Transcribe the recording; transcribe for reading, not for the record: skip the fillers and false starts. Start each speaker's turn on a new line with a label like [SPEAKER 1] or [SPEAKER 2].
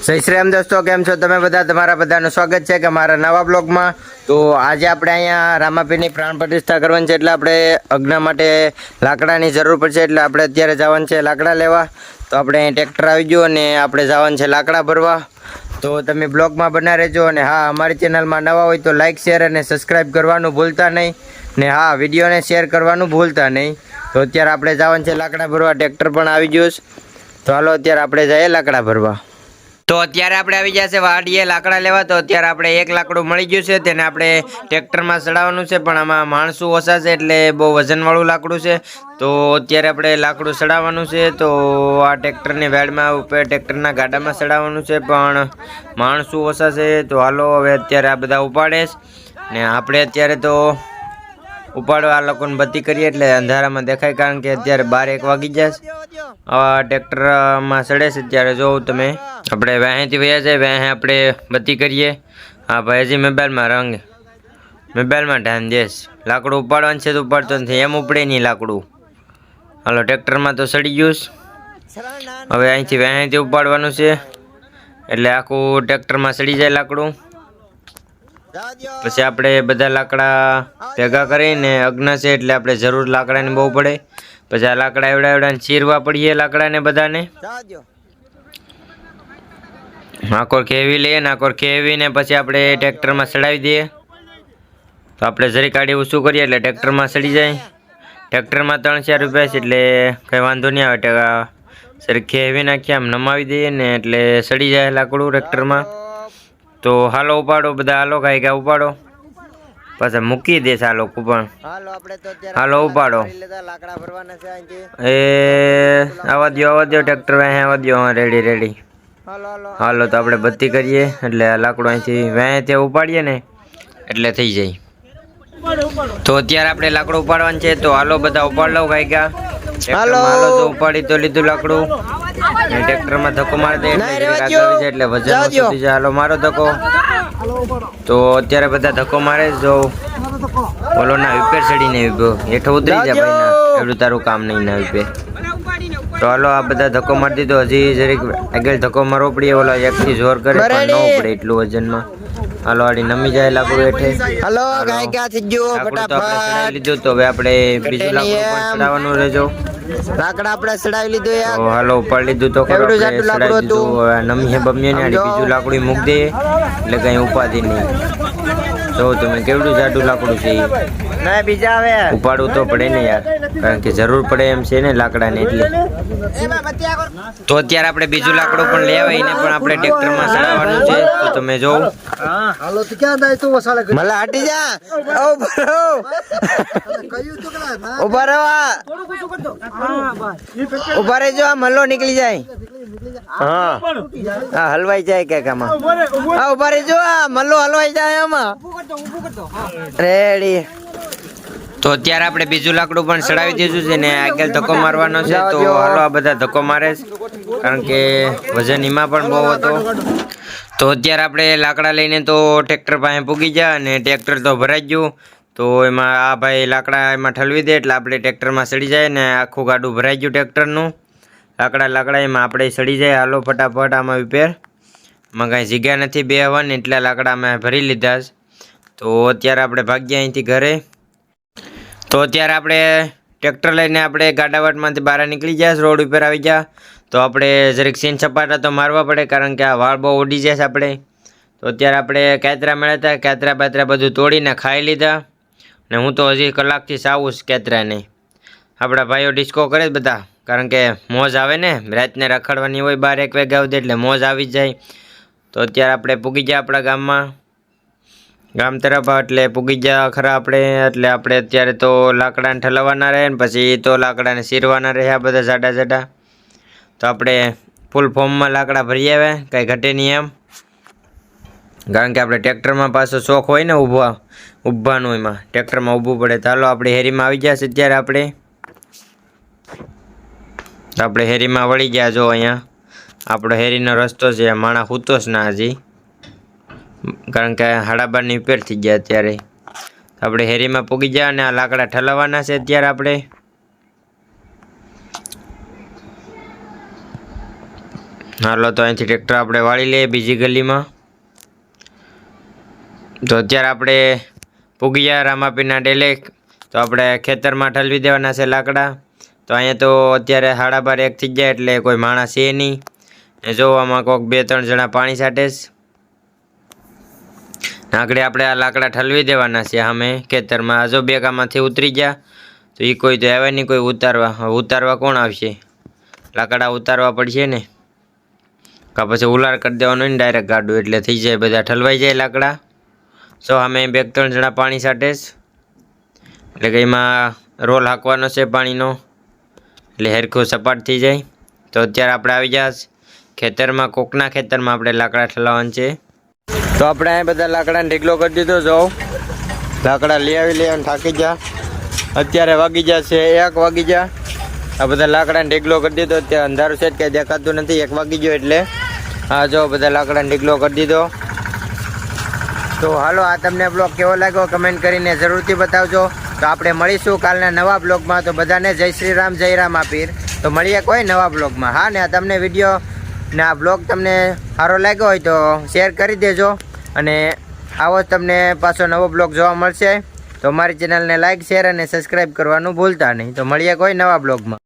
[SPEAKER 1] જય શ્રી રામ દોસ્તો, કેમ છો તમે બધા? તમારા બધાનું સ્વાગત છે કે મારા નવા બ્લોગમાં. તો આજે આપણે અહીંયા રામાપીરની પ્રાણ પ્રતિષ્ઠા કરવાની છે, એટલે આપણે અગ્ન માટે લાકડાની જરૂર પડશે, એટલે આપણે અત્યારે જવાનું છે લાકડા લેવા. તો આપણે ટ્રેક્ટર આવી ગયું અને આપણે જવાનું છે લાકડા ભરવા. તો તમે બ્લોગમાં બના રહેજો. અને હા, અમારી ચેનલમાં નવા હોય તો લાઇક, શેર અને સબસ્ક્રાઈબ કરવાનું ભૂલતા નહીં. ને હા, વિડીયોને શેર કરવાનું ભૂલતા નહીં. તો અત્યારે આપણે જવાનું છે લાકડા ભરવા. ટ્રેક્ટર પણ આવી ગયું છે. તો હાલો અત્યારે આપણે જઈએ લાકડા ભરવા. તો અત્યારે આપણે આવી જશે વાડીએ લાકડા લેવા. તો અત્યારે આપણે એક લાકડું મળી ગયું છે, તેને આપણે ટ્રેક્ટરમાં ચડાવવાનું છે, પણ આમાં માણસો ઓછા છે એટલે બહુ વજનવાળું લાકડું છે. તો અત્યારે આપણે લાકડું ચડાવવાનું છે. તો આ ટ્રેક્ટરની વેડમાં ઉપર ટ્રેક્ટરના ગાડામાં ચડાવવાનું છે, પણ માણસો ઓછા છે. તો હાલો હવે અત્યારે આ બધા ઉપાડે ને આપણે અત્યારે તો ઉપાડો આ લોકોને બત્તી કરીએ એટલે અંધારામાં દેખાય, કારણ કે અત્યારે 12-1 વાગી જશે. આ ટ્રેક્ટરમાં ચડે છે ત્યારે જોઉં તમે આપણે વહેથી વયા જાય, વહે આપણે બત્તી કરીએ. હા ભાઈ, હજી મોબાઈલમાં ધ્યાન દેશ. લાકડું ઉપાડવાનું છે તો ઉપાડતો નથી, એમ ઉપડે નહીં લાકડું. હાલો ટ્રેક્ટરમાં તો સડી ગયું. હવે અહીંથી વહેથી ઉપાડવાનું છે એટલે આખું ટ્રેક્ટરમાં સડી જાય લાકડું. પછી આપણે બધા લાકડા ભેગા કરીને અગ્ન છે એટલે આપણે જરૂર લાકડાની બહુ પડે. પછી આ લાકડા એવડા ચીરવા પડીએ લાકડાને બધાને. નાકોર ખેવી લઈએ, નાકોર ખેવીને પછી આપણે ટ્રેક્ટરમાં ચડાવી દઈએ. તો આપણે જરી કાઢી ઊંચું કરીએ એટલે ટ્રેક્ટરમાં ચડી જાય. ટ્રેક્ટરમાં 3-4 રૂપિયા છે એટલે કંઈ વાંધો નહીં આવે. જરી ખેવી નાખીએ, આમ નમાવી દઈએ ને એટલે ચડી જાય લાકડું ટ્રેક્ટરમાં. તો હાલો ઉપાડો બધા, હાલો કાંઈ ઉપાડો, પાછા મૂકી દેશે આ લોકો પણ. હાલો ઉપાડો. એ આવવા દો ટ્રેક્ટર આવવા દો. રેડી. હાલો તો આપણે બત્તી કરીએ એટલે આ લાકડું અહીંથી ત્યાં ઉપાડીએ ને એટલે થઈ જાય. તો અત્યારે આપણે લાકડું ઉપાડવાનું છે. તો હાલો બધા ઉપાડ લો કાંઈ. હાલો તો ઉપાડી તો લીધું લાકડું. ટ્રેક્ટરમાં ધક્કો મારી દે એટલે વજન ઓછું થઈ જાય. હાલો મારો ધક્કો. તો અત્યારે બધા ધક્કો મારે. જો બોલો ના વિપેર ચડીને હેઠો ઉતરી જાય ભાઈ, એટલું તારું કામ નહીં ના વિપેર. તો હાલો આ બધા ધક્કો મારી દીધો. હજી જરીક આગળ ધક્કો મારવો પડે, ઓલો એકથી જોર કરે પણ ન ઉપડે એટલું વજનમાં. હાલો આડી નમી જાય લાકડું હેઠે. હાલો લીધું. તો હવે આપણે બીજું લાકડું પણ ચડાવવાનું રહેજો. લાકડા આપણે ચડાવી લીધું યાર. તો હાલો ઉપાડી લીધું. તો નમી બમી ને બીજું લાકડું મૂકી દઈએ એટલે કઈ ઉપાધિ નહીં. જો તમે કેવડું જાડું લાકડું છે. ના બીજા આવે ઉપાડવું તો પડે ને યાર, કારણ કે જરૂર પડે એમ છે ને લાકડાની એટલે. તો અત્યારે આપણે બીજું લાકડું પણ લઈ આવે, એને પણ આપણે ટ્રેક્ટરમાં ચડાવવાનું છે. તો તમે જો હાલો તો ક્યાં જાય તું વસાળે મલા હટી જા. ઉભા રહો, ઉભા રહેજો. આ મલ્લો નીકળી જાય. હા હલવાઈ જાય કે આમાં. હા ઉભા રહેજો, આ મલ્લો હલવાઈ જાય આમાં. રેડી. તો અત્યારે આપણે બીજું લાકડું પણ ચડાવી દીધું છે ને આગળ ધક્કો મારવાનો છે. તો હાલો આ બધા ધક્કો મારે છે, કારણ કે વજન એમાં પણ બહુ હતો. તો અત્યારે આપણે લાકડા લઈને તો ટ્રેક્ટર પાસે પૂગી જાય અને ટ્રેક્ટર તો ભરાઈ ગયું. તો એમાં આ ભાઈ લાકડા એમાં ઠલવી દે એટલે આપણે ટ્રેક્ટરમાં ચડી જાય ને આખું ગાડું ભરાઈ ગયું ટ્રેક્ટરનું. લાકડા એમાં આપણે ચડી જાય. હાલો ફટાફટ આમાં વિપેર. એમાં કાંઈ જગ્યા નથી બેહવાની, એટલા લાકડા અમે ભરી લીધા છે. તો અત્યારે આપણે ભાગ્યા અહીંથી ઘરે. તો અત્યારે આપણે ટ્રેક્ટર લઈને આપણે ગાડાવાટમાંથી બહાર નીકળી જાય, રોડ ઉપર આવી ગયા. તો આપણે જરીક સીન સપાટા તો મારવા પડે, કારણ કે આ વાળ બહુ ઉડી જાય છે આપણે. તો અત્યારે આપણે કેતરા મળ્યા હતા, કેતરા બેતરા બધું તોડીને ખાઈ લીધા. ને હું તો હજી કલાકથી સાવું કેતરાને. આપણા ભાઈઓ ડિસ્કો કરે જ બધા, કારણ કે મોજ આવે ને, રાતને રખડવાની હોય 12-1 વાગ્યા સુધી એટલે મોજ આવી જાય. તો અત્યારે આપણે પૂગી જાય આપણા ગામ તરફ, એટલે પૂગી ગયા ખરા આપણે. એટલે આપણે અત્યારે તો લાકડાને ઠલવવાના રહે ને પછી તો લાકડાને ચીરવાના રહે આ બધા જાડા. તો આપણે ફૂલ ફોર્મમાં લાકડા ભરી આવે, કાંઈ ઘટે નહીં એમ, કારણ કે આપણે ટ્રેક્ટરમાં પાછો શોખ હોય ને ઊભવાનું, એમાં ટ્રેક્ટરમાં ઊભું પડે. તો હાલો આપણે હેરીમાં આવી ગયા છે અત્યારે. આપણે હેરીમાં વળી ગયા. જો અહીંયા આપણો હેરીનો રસ્તો છે. માણસ સૂતો જ ના હજી, કારણ કે 12:30 ઉપર થઈ ગયા અત્યારે. આપણે હેરીમાં પૂગી ગયા અને આ લાકડા ઠલવવાના છે અત્યારે આપણે. હાલો તો અહીંથી ટ્રેક્ટર આપણે વાળી લઈએ બીજી ગલીમાં. તો અત્યારે આપણે પૂગી ગયા રામાપીરના ડેલે. તો આપણે ખેતરમાં ઠલવી દેવાના છે લાકડા. તો અહીંયા તો અત્યારે 12:30 થઈ જાય એટલે કોઈ માણસ છે નહીં. ને જોવામાં કોઈક 2-3 જણા પાણી છાંટે છે. આગળ આપણે આ લાકડા ઠલવી દેવાના છે સામે ખેતરમાં. જો બેગામાંથી ઉતરી ગયા તો એ કોઈ તો આવે નહીં, કોઈ ઉતારવા કોણ આવશે? લાકડા ઉતારવા પડશે ને, કા પછી ઉલાર કરી દેવાનું ને ડાયરેક્ટ ગાડું, એટલે થઈ જાય બધા ઠલવાઈ જાય લાકડા. સો અમે 2-3 જણા પાણી છાંટે છે, એટલે કે એમાં રોલ હાંકવાનો છે પાણીનો, એટલે હેરખું સપાટ થઈ જાય. તો અત્યારે આપણે આવી ગયા ખેતરમાં, કોકના ખેતરમાં આપણે લાકડા ઠલાવવાનું છે. તો આપણે અહીં બધા લાકડાને ઢીગલો કરી દીધો. જો લાકડા લઈ અને થાકી ગયા. અત્યારે વાગી ગયા છે 1 વાગી ગયા. આ બધા લાકડાને ઢીગલો કરી દીધો. અત્યારે અંધારું છે કંઈ દેખાતું નથી. 1 વાગી ગયો એટલે હા જો બધા લાકડાને ઢીગલો કરી દીધો. તો હાલો, આ તમને બ્લોગ કેવો લાગ્યો કમેન્ટ કરીને જરૂરથી બતાવજો. તો આપણે મળીશું કાલના નવા બ્લોગમાં. તો બધાને જય શ્રી રામ, જય રામાપીર. તો મળીએ કોઈ નવા બ્લોગમાં. હા, ને તમને વિડીયો ને આ બ્લોગ તમને સારો લાગ્યો હોય તો શેર કરી દેજો. અને આવો તમને પાછો નવો બ્લોગ જોવા મળશે. તો મારી ચેનલને લાઈક, શેર અને સબસ્ક્રાઈબ કરવાનું ભૂલતા નહીં. તો મળીએ કોઈ નવા બ્લોગમાં.